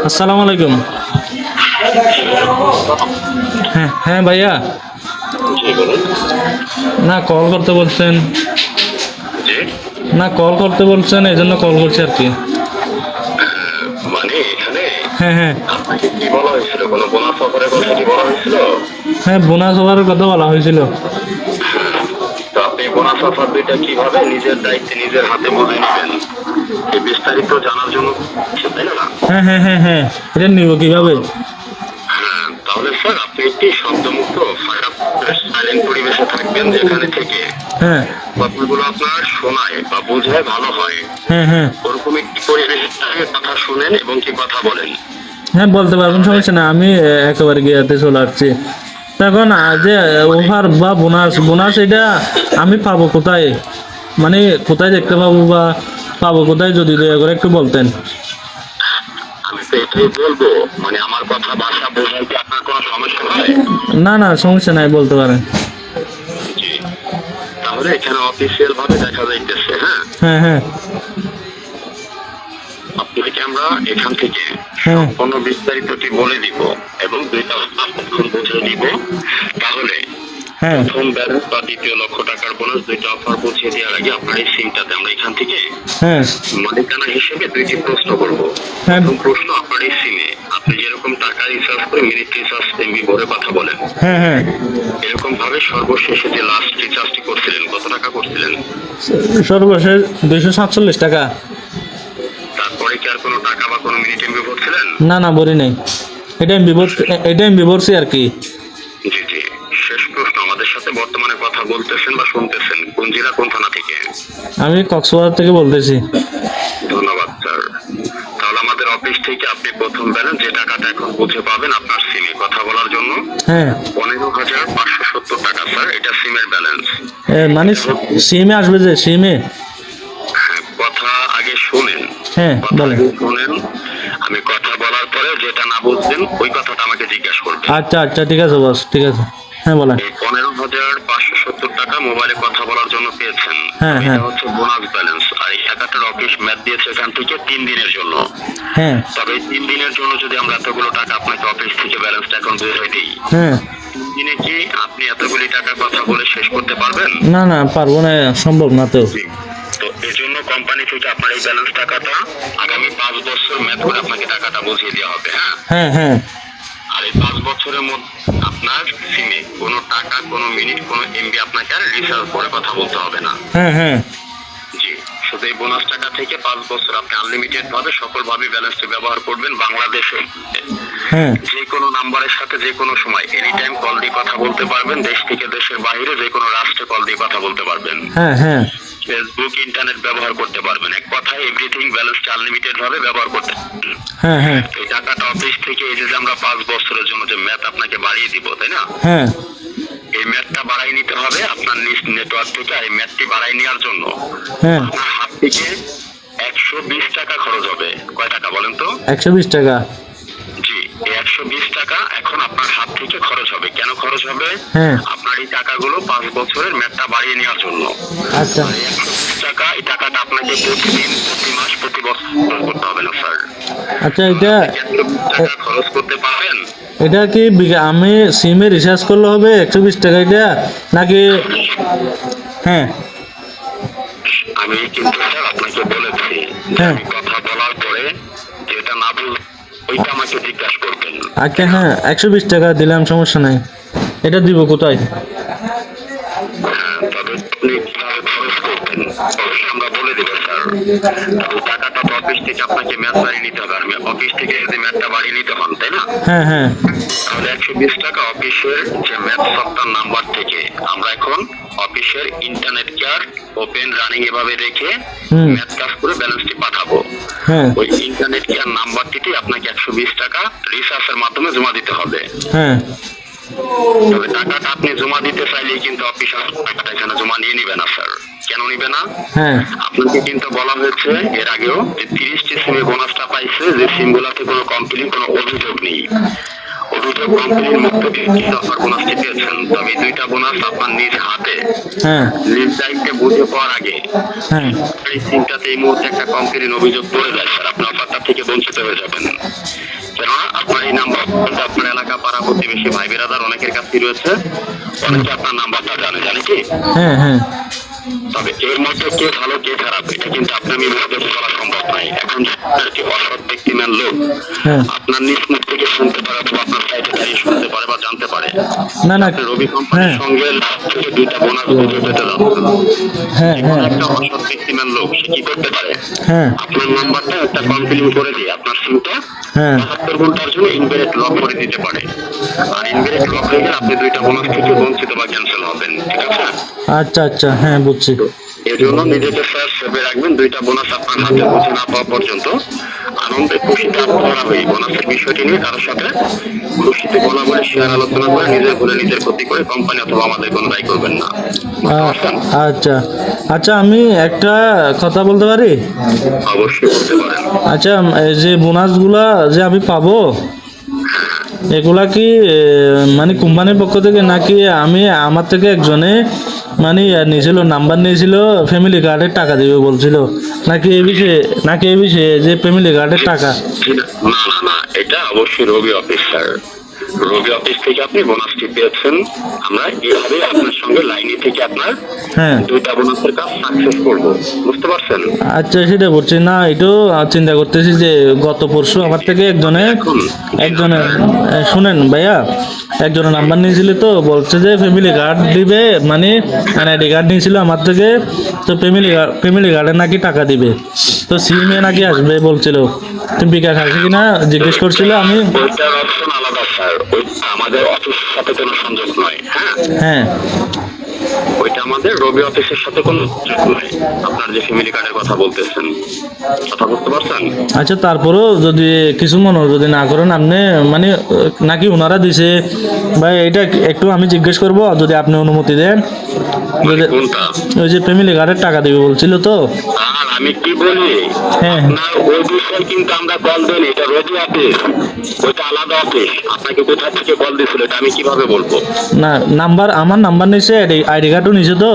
আসসালামু আলাইকুম। হ্যাঁ হ্যাঁ ভাইয়া, জি বলুন। না কল করতে বলছেন, জি, না কল করতে বলছেন, এই জন্য কল করছি আর কি। মানে এখানে হ্যাঁ হ্যাঁ আপনাকে কি বলা হয়েছিল? কোনো বোনাস অফারের কথা কি বলা হয়েছিল? হ্যাঁ, বোনাস ওভারের কথা বলা হয়েছিল। তো আপনি বোনাস অফার দুইটা কিভাবে নিজের দায়িত্বে নিজের হাতে বুঝে নেবেন এই বিস্তারিত জানার জন্য, তাই না? হ্যাঁ হ্যাঁ হ্যাঁ হ্যাঁ, এটা নিব কিভাবে? তাহলে স্যার আপনি একটি শব্দমুক্ত সাইলেন্ট পরিবেশে থাকবেন, যেখানে থেকে হ্যাঁ কথাগুলো আপনার শোনায় বা বোঝায় ভালো হয়। হ্যাঁ হ্যাঁ ওরকম একটি পরিবেশে কথা শুনেন এবং কি কথা বলেন। হ্যাঁ, বলতে পারবেন, সমস্যা না। আমি একেবারে গিয়াতে চলে আসছি। তখন যে ওভার বা বোনাস বোনাস এটা আমি পাবো কোথায়? মানে কোথায় দেখতে পাবো বা পাবো কোথায়, যদি দয়া করে একটু বলতেন। আমি তো এটাই বলবো, মানে আমার কথা ভাষা বোঝাইতে আপনার কোনো সমস্যা হয়? না না, সমস্যা নাই, বলতে পারেন। জি, তাহলে এখানে অফিসিয়াল ভাবে দেখা যাইতেছে। হ্যাঁ, হ্যাঁ হ্যাঁ আপনাকে আমরা এখান থেকে হ্যাঁ সম্পূর্ণ বিস্তারিতটি বলে দিব এবং দুইটা অফার বুঝিয়ে দিব। তাহলে হ্যাঁ প্রথম ব্যালেন্স বা দ্বিতীয় লক্ষ টাকার বোনাস দুইটা অফার বুঝিয়ে দেওয়ার আগে আপনার এই সিমটাতে আমরা এখান থেকে হ্যাঁ মালিকানা হিসেবে দুইটি প্রশ্ন করব। হ্যাঁ প্রথম প্রশ্ন, আপনার এই সিমে আপনি যেরকম টাকা রিচার্জ করে মিনিট রিচার্জ এমবি ভরে কথা বলেন, হ্যাঁ হ্যাঁ, এরকম ভাবে সর্বশেষে যে লাস্ট রিচার্জটি করছিলেন কত টাকা করছিলেন? সর্বশেষ 247 টাকা। তারপরে কি আর কোনো টাকা বা কোনো মিনিট এমবি ভরছিলেন? না না, বলি নাই। এটা আমি বিবরছি আর কি। জি জি। শেষ প্রশ্ন, আমাদের সাথে বর্তমানে কথা বলতেছেন বা শুনতেছেন কোন জেলা কোন থানা থেকে? আমি কক্সবাজার থেকে বলতেছি। ধন্যবাদ স্যার। তাহলে আমাদের অফিস থেকে আপনি প্রথম ব্যালেন্স যে টাকাটা এখন বুঝে পাবেন আপনার সিমে কথা বলার জন্য হ্যাঁ 15,570 টাকা স্যার, এটা সিমের ব্যালেন্স। মানে সিমে আসবে, যে সিমে। কথা আগে শোনেন, হ্যাঁ কথা বলেন। আগে শোনেন। আমি কথা বলার পরে যেটা না বুঝবেন ওই কথাটা আমাকে জিজ্ঞাসা করবেন। আচ্ছা আচ্ছা, ঠিক আছে বস, ঠিক আছে। হ্যাঁ বলেন। এই 15,570 টাকা মোবাইলে কথা বলার জন্য পেয়েছেন। হ্যাঁ, হ্যাঁ। এটা হচ্ছে বোনাস ব্যালেন্স, আর এই টাকাটার অফিস ম্যাচ দিয়েছে এখান থেকে 3 দিনের জন্য। হ্যাঁ তবে এই 3 দিনের জন্য যদি আমরা এতগুলো টাকা আপনাকে অফিস থেকে ব্যালেন্সটা এখন বুঝে দিই, হ্যাঁ, 3 দিনে কি আপনি এতগুলি টাকা কথা বলে শেষ করতে পারবেন? না না, পারবো না, সম্ভব না তো। তো এর জন্য কোম্পানি থেকে আপনার এই ব্যালেন্স টাকাটা আগামী 5 বছর ম্যাচ করে আপনাকে টাকাটা বুঝিয়ে দেওয়া হবে। হ্যাঁ, হ্যাঁ হ্যাঁ আর এই 5 বছরের মধ্যে আপনার সিমে কোনো টাকা, কোনো মিনিট, কোনো এমবি আপনাকে আর রিচার্জ করে কথা বলতে হবে না। হ্যাঁ হ্যাঁ জি, শুধু এই বোনাস টাকা থেকে 5 বছর আপনি আনলিমিটেড ভাবে সকল ভাবে ব্যালেন্সটি ব্যবহার করবেন। বাংলাদেশে হ্যাঁ যে কোনো নাম্বারের সাথে যে কোনো সময় এনি টাইম কল দিয়ে কথা বলতে পারবেন। দেশ থেকে দেশের বাইরে যে কোনো রাষ্ট্রে কল দিয়ে কথা বলতে পারবেন। হ্যাঁ হ্যাঁ ফেসবুক, ইন্টারনেট ব্যবহার করতে পারবেন। এক কথায় এভরিথিং ব্যালেন্সটা আনলিমিটেড ভাবে ব্যবহার করতে পারবেন। হ্যাঁ হ্যাঁ এই টাকাটা অফিস থেকে এই যে আমরা 5 বছরের জন্য যে ম্যাথ আপনাকে বাড়িয়ে দিব, তাই না? হ্যাঁ এই ম্যাথটা বাড়াই নিতে হবে আপনার নিজ নেটওয়ার্ক থেকে। এই ম্যাথটি বাড়াই নেওয়ার জন্য হ্যাঁ, আপনার হাত থেকে 120 টাকা খরচ হবে। কয় টাকা বলেন তো? 120 টাকা। জি, এই 120 টাকা এখন আপনার হাত থেকে খরচ হবে। কেন খরচ হবে? হ্যাঁ, আপনার এই টাকাগুলো 5 বছরের ম্যাথটা বাড়িয়ে নেওয়ার জন্য। আচ্ছা আর এই 120 টাকা, এই টাকাটা আপনাকে প্রতিদিন, প্রতি মাস, প্রতি বছর খরচ করতে হবে না স্যার। আচ্ছা, এটা আপনি কি 120 টাকা খরচ করতে পারবেন? এটা কি আমি সিমে রিচার্জ করলে হবে 120 টাকা এটা, নাকি? হ্যাঁ আমি কিন্তু স্যার আপনাকে বলেছি যে হ্যাঁ আমি কথা বলার পরে যেটা না বুঝ ওইটা আমাকে জিজ্ঞাসা করবেন। আচ্ছা, হ্যাঁ 120 টাকা দিলাম, সমস্যা নাই। এটা দিব কোথায়? তবে আপনি কিভাবে খরচ করবেন অবশ্যই আমরা বলে দেবো স্যার। তবে টাকাটা তো অফিস থেকে আপনাকে ম্যাচ বাড়িয়ে নিতে হবে। আর অফিস থেকে যদি ম্যাচটা বাড়িয়ে নিতে হন, তাই না? হ্যাঁ হ্যাঁ তাহলে 120 টাকা অফিসের যে ম্যাচ সফটওয়্যার নাম্বার থেকে আমরা এখন অফিসের ইন্টারনেট কেয়ার ওপেন রানিং এভাবে রেখে হুম। ম্যাচ কাজ করে ব্যালেন্সটি পাঠাবো। হ্যাঁ ওই ইন্টারনেট কেয়ার নাম্বারটিতে আপনাকে 120 টাকা রিচার্জের মাধ্যমে জমা দিতে হবে। হ্যাঁ তবে টাকাটা আপনি জমা দিতে চাইলেই কিন্তু অফিস টাকাটা এখানে জমা নিয়ে নিবে না স্যার। কেন নিবে না? হ্যাঁ আপনাকে কিন্তু বলা হয়েছে এর আগেও যে 30টি সিমে বোনাসটা পাইছে, যে সিমগুলোতে কোনো কমপ্লেইন, কোনো অভিযোগ নেই। অভিযোগ কোম্পানির মুক্ত দিয়ে আপনার বোনাসটি পেয়েছেন, তবে এই দুইটা বোনাস আপনার নিজ হাতে হ্যাঁ নিজ দায়িত্বে বুঝে পাওয়ার আগে হ্যাঁ এই সিমটাতে এই মুহূর্তে একটা কোম্পানির অভিযোগ পড়ে যায় স্যার, আপনি অফারটা থেকে বঞ্চিত হয়ে যাবেন। কেননা আপনার এই নাম্বার আপনার এলাকা পাড়া প্রতিবেশী ভাই বেরাদার অনেকের কাছেই রয়েছে, অনেকে আপনার নাম্বারটা জানে কি? হ্যাঁ হ্যাঁ তবে এর মধ্যে কে ভালো কে খারাপ এটা কিন্তু আপনি আমি বিরোধ করা সম্ভব নয়। এখন যে অসৎ ব্যক্তিমান লোক হ্যাঁ আপনার নিজ মুখ থেকে শুনতে পারে অথবা আপনার সাইটে দাঁড়িয়ে শুনতে পারে বা জানতে পারে না না রবি কোম্পানির হ্যাঁ সঙ্গে লাভ থেকে দুইটা বোনাস বুঝে পেতে যাচ্ছেন। হ্যাঁ এখন হ্যাঁ একটা অসৎ ব্যক্তিমান লোক সে কি করতে পারে, হ্যাঁ আপনার নাম্বারটা একটা কমপ্লেন করে দিয়ে আপনার সিমটা হ্যাঁ 72 ঘন্টার জন্য ইনভ্যালিড লক করে দিতে পারে। আর ইনভ্যালিড লক হয়ে গেলে আপনি দুইটা বোনাস থেকে বঞ্চিত বা ক্যান্সেল হবেন, ঠিক আছে? আচ্ছা আচ্ছা হ্যাঁ বুঝছি। এর জন্য নিজেকে স্যার সেভে রাখবেন, দুইটা বোনাস আপনার হাতে বুঝে না পাওয়া পর্যন্ত আনন্দে খুশিতে আপনারা হয়ে বোনাসের বিষয়টি নিয়ে কারোর সাথে খুশিতে বলা বলে শেয়ার আলোচনা করে নিজের ভুলে নিজের ক্ষতি করে কোম্পানি অথবা আমাদের কোনো দায়ী করবেন না, বুঝতে পারছেন? আচ্ছা আচ্ছা আমি একটা কথা বলতে পারি? অবশ্যই বলতে পারেন। আচ্ছা এই যে বোনাসগুলা যে আমি পাবো এগুলা কি মানে কোম্পানির পক্ষ থেকে নাকি আমি আমার থেকে একজনে মানে নিয়েছিল নাম্বার নিয়েছিল ফ্যামিলি কার্ডের টাকা দিবে বলছিল, নাকি এই বিষয়ে যে ফ্যামিলি কার্ডের টাকা? না না না, এটা অবশ্যই রবি অফিস স্যার, রবি অফিস থেকে আপনি বোনাসটি পেয়েছেন। আমরা এইভাবে আপনার সঙ্গে লাইনে থেকে আপনার হ্যাঁ দুইটা বোনাসের কাজ সাকসেস করবো, বুঝতে পারছেন? আচ্ছা সেটা বলছি না, এটাও চিন্তা করতেছি যে গত পরশু আমার থেকে একজনে শুনেন ভাইয়া, একজনের নাম্বার নিয়েছিল তো বলছে যে ফ্যামিলি কার্ড দিবে, মানে এনআইডি কার্ড নিয়েছিল আমার থেকে, তো ফ্যামিলি কার্ডে নাকি টাকা দিবে, তো সিমে নাকি আসবে বলছিল, তুমি বিকাশ আসে কিনা জিজ্ঞেস করছিল। আমি ওইটার অপশন আলাদা স্যার, ওইটা আমাদের অফিসের সাথে কোনো সংযোগ নয়। হ্যাঁ হ্যাঁ ওইটা আমাদের রবি অফিসের সাথে কোনো সংযোগ নয়। আপনার যে ফ্যামিলি কার্ডের কথা বলতেছেন, কথা বুঝতে পারছেন? আচ্ছা তারপরেও যদি কিছু মনে যদি না করেন আপনি, মানে নাকি ওনারা দিছে ভাই, এটা একটু আমি জিজ্ঞেস করব যদি আপনি অনুমতি দেন। যদি কোনটা? ওই যে ফ্যামিলি কার্ডের টাকা দিবে বলছিল তো। আর আমি কি বলি, হ্যাঁ আপনার ওই বিষয়ে কিন্তু আমরা কল দিই, এটা রবি অফিস, ওইটা আলাদা অফিস। আপনাকে কোথা থেকে কল দিয়েছিল এটা আমি কিভাবে বলবো? না আমার নাম্বার নিছে, আইডি কার্ডও নিছে তো।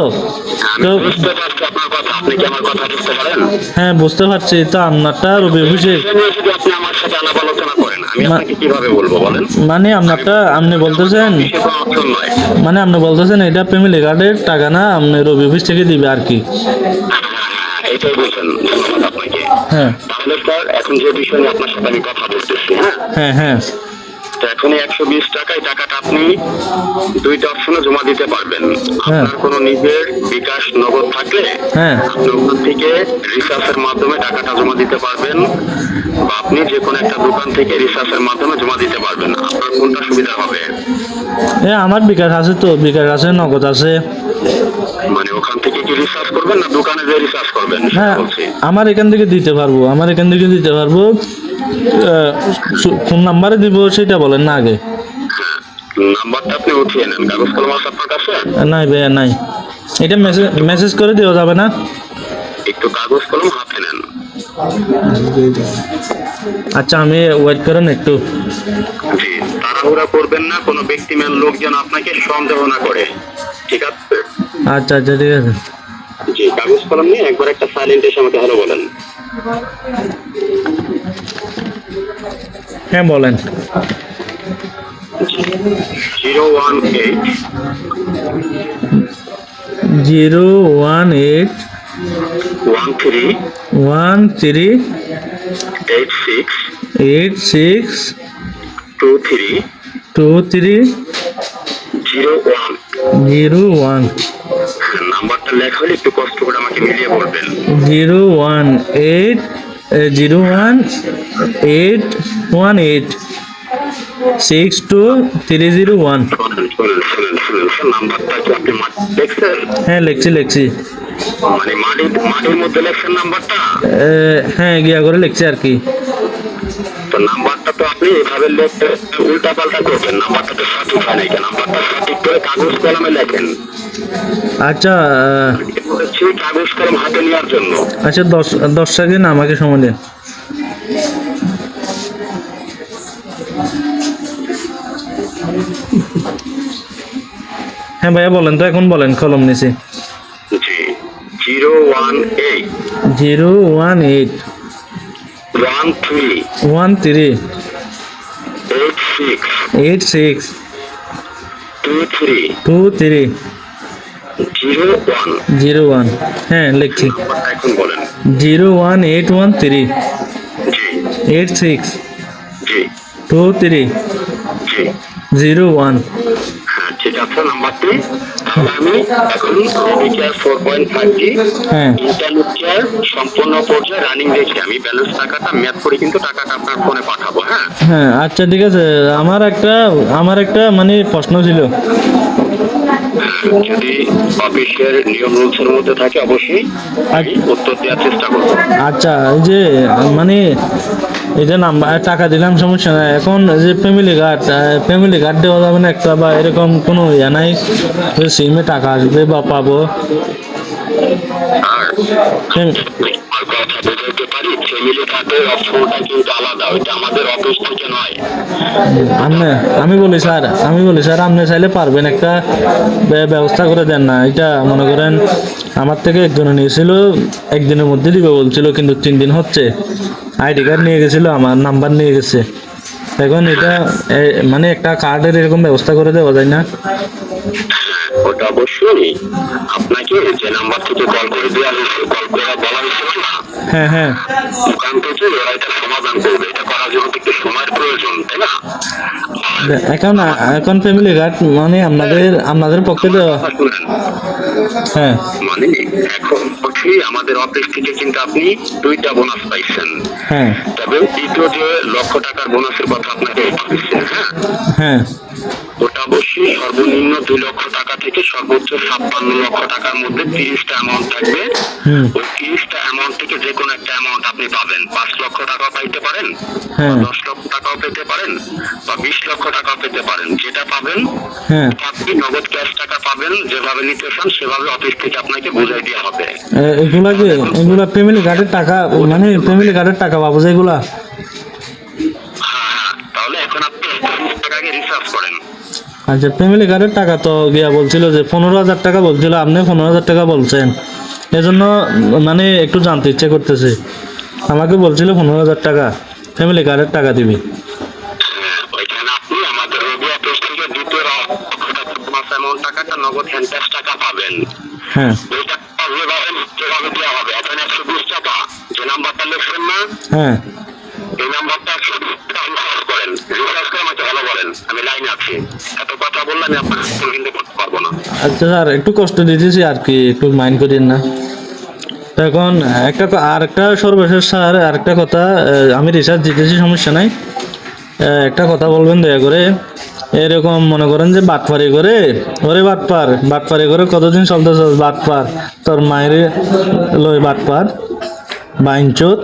আমি তো বুঝতে পারছি আপনার কথা, আপনি কি আমার কথা বুঝতে পারেন? হ্যাঁ বুঝতে পারছি, তো আপনারটা রবি অফিসে, সে নিয়ে যদি আপনি আমার সাথে আলাপ আলোচনা করেন আমি আপনাকে কিভাবে বলবো বলেন? মানে আপনারটা আপনি বলতেছেন, বিশেষ কোনো অপশন নয়। মানে আপনি বলতেছেন এটা ফ্যামিলি কার্ডের টাকা না, আপনি রবি অফিস থেকে দিবে আর কি। এটাই বলছেন, ধন্যবাদ আপনাকে। হ্যাঁ তাহলে স্যার এখন যে বিষয় নিয়ে আপনার সাথে আমি কথা বলতেছি, হ্যাঁ, হ্যাঁ হ্যাঁ তো এখন 120 টাকায় টাকাটা আপনি দুইটা অপশনে জমা দিতে পারবেন। হ্যাঁ। আপনার কোনো নিজের বিকাশ নগদ থাকলে হ্যাঁ আপনি ওখান থেকে রিসার্চের মাধ্যমে টাকাটা জমা দিতে পারবেন, বা আপনি যে কোনো একটা দোকান থেকে রিসার্চের মাধ্যমে জমা দিতে পারবেন। আপনার কোনটা সুবিধা হবে? আমার বিকাশ আছে তো, বিকাশ আছে, নগদ আছে। মানে ওখান থেকে কি রিসার্চ করবেন না দোকানে যে রিসার্চ করবেন হ্যাঁ বলছি? আমার এখান থেকে দিতে পারবো। কোন নাম্বারে দিব সেটা বলেন না আগে। নাম্বারটা আপনি উঠিয়ে নেন, কাগজ কলম আছে আপনার কাছে? নাই ভাইয়া নাই, এটা মেসেজ করে দেওয়া যাবে না? একটু কাগজ কলম হাতে নেন। আচ্ছা আমি ওয়েট করেন একটু। জি, তাড়াহুড়া করবেন না, কোনো ব্যক্তিমান লোক যেন আপনাকে সন্দেহ না করে, ঠিক আছে? আচ্ছা আচ্ছা ঠিক আছে। জি, কাগজ কলম নিয়ে একবার একটা সাইলেন্ট এসে আমাকে হ্যালো বলেন। হ্যাঁ বলেন। 018 018 13 86 86 23 23 01। 01 নাম্বারটা লেখা হলে একটু কষ্ট করে আমাকে মিলিয়ে বলবেন। 018 018 62301। শুনেন, নাম্বারটা কি আপনি দেখছেন? হ্যাঁ লিখছি। মানে মাটির মধ্যে লেখছেন নাম্বারটা? হ্যাঁ গিয়া করে লিখছি আর কি। তো নাম্বারটা তো আপনি এভাবে লিখতে উল্টা পাল্টা করবেন, নাম্বারটা তো সঠিক হয় নাই। নাম্বারটা সঠিক করে কাগজ কলমে লেখেন। আচ্ছা বলেছি কাগজ কলম হাতে নেওয়ার জন্য। আচ্ছা 10 সেকেন্ড আমাকে সময় দেন। হ্যাঁ ভাইয়া বলেন তো, এখন বলেন, কলম নিছি। জি 018 018 13 13 86 86 23 23 01। 01। হ্যাঁ লিখছি। এখন বলেন। 01813 জি 86 জি 23 জি 01। হ্যাঁ ঠিক আছে নাম্বারটি। তাহলে আমি এখন মেডিকেয়ার 4.5G হ্যাঁ ইন্টারনেট কেয়ার সম্পূর্ণ পর্যায়ে রানিং রেখে আমি ব্যালেন্স টাকাটা ম্যাথ করে কিন্তু টাকাটা আপনার ফোনে পাঠাবো। হ্যাঁ হ্যাঁ আচ্ছা ঠিক আছে। আমার একটা মানে প্রশ্ন ছিল। যদি অফিসের নিয়ম রুলসের মধ্যে থাকে অবশ্যই আমি উত্তর দেওয়ার চেষ্টা করবো। আচ্ছা এই যে মানে এটা নাম্বার টাকা দিলাম সমস্যা নাই, এখন যে ফ্যামিলি কার্ড দেওয়া যাবে না একটা, বা এরকম কোনো ইয়া নাই যে সিমে টাকা আসবে বা পাবো? আর আমার কথা বুঝাইতে পারি, ফ্যামিলি কার্ডের অপশনটা কিন্তু আলাদা, ওইটা আমাদের অফিস থেকে নয়। আমি বলি স্যার আপনি চাইলে পারবেন একটা ব্যবস্থা করে দেন না? এটা মনে করেন আমার থেকে একজনে নিয়েছিল, একদিনের মধ্যে দিবে বলছিল, কিন্তু 3 দিন হচ্ছে। আইডি কার্ড নিয়ে গেছিল, আমার নাম্বার নিয়ে গেছে। এখন এটা মানে একটা কার্ডের এরকম ব্যবস্থা করে দেওয়া যায় না? ওটা অবশ্যই আপনাকে যে নাম্বার থেকে কল করে দেওয়া হয়েছে, কল করে বলা হয়েছিল না হ্যাঁ হ্যাঁ ওখান থেকে ওরা এটা সমাধান করবে। এটা করার জন্য একটু সময়ের প্রয়োজন, তাই না? এখন এখন ফ্যামিলি কার্ড মানে আপনাদের পক্ষে দেওয়া। শুনেন, হ্যাঁ মানে এখন হচ্ছে আমাদের অফিস থেকে কিন্তু আপনি 2টা বোনাস পাইছেন। হ্যাঁ তবে দ্বিতীয় যে লক্ষ টাকার বোনাসের কথা আপনাকে বলছেন, হ্যাঁ হ্যাঁ ওটা অবশ্যই সর্বনিম্ন 2 লক্ষ টাকা থেকে সর্বোচ্চ 56 লক্ষ টাকার মধ্যে 30টা অ্যামাউন্ট থাকবে। হুম ওই 30টা অ্যামাউন্ট থেকে যে কোনো একটা অ্যামাউন্ট আপনি পাবেন। 5 লক্ষ টাকা পাইতে পারেন, হ্যাঁ 10 লক্ষ টাকাও পেতে পারেন, বা 20 লক্ষ টাকাও পেতে পারেন। যেটা পাবেন হ্যাঁ আপনি নগদ ক্যাশ টাকা পাবেন, যেভাবে নিতে চান সেভাবে অফিস থেকে আপনাকে বুঝাই দেওয়া হবে। এগুলা ফ্যামিলি কার্ডের টাকা, মানে ফ্যামিলি কার্ডের টাকা পাবো যেগুলা? হ্যাঁ তাহলে এখন আপনি 30 টাকাকে রিচার্জ করেন। আচ্ছা ফ্যামিলি কার্ডের টাকা তো গিয়া বলছিল যে 15,000 টাকা বলছিল, আপনি 15,000 টাকা বলছেন, এজন্য মানে একটু জানতে ইচ্ছে করতেছে। আমাকে বলছিল 15,000 টাকা ফ্যামিলি কার্ডের টাকা দিবি। ওইখানে আপনি আমাদের রবি অফিস থেকে দ্বিতীয় মাস অ্যামাউন্ট টাকাটা নগদ হ্যান্ড ক্যাশ টাকা পাবেন। হ্যাঁ ওই টাকা যেভাবে দেওয়া হবে, এখন 120 টাকা যে নাম্বারটা লিখছেন না, হ্যাঁ এই নাম্বারটা 120 টাকা রিচার্জ করেন। রিচার্জ করে আমাকে ভালো বলেন, আমি লাইনে আছি। এত কথা বললে আমি আপনার ফোন কিন্তু করতে পারবো না। আচ্ছা স্যার একটু কষ্ট দিতেছি আর কি, একটু মাইন্ড করেন না। তো এখন আরেকটা সর্বশেষ স্যার, আরেকটা কথা, আমি রিচার্জ দিতেছি সমস্যা নাই, একটা কথা বলবেন দয়া করে। এরকম মনে করেন যে বাটপারি করে, ওরে বাটপারি করে কতদিন চলতেছে বাটপার, তোর মায়ের লই বাটপার বাইনচোত।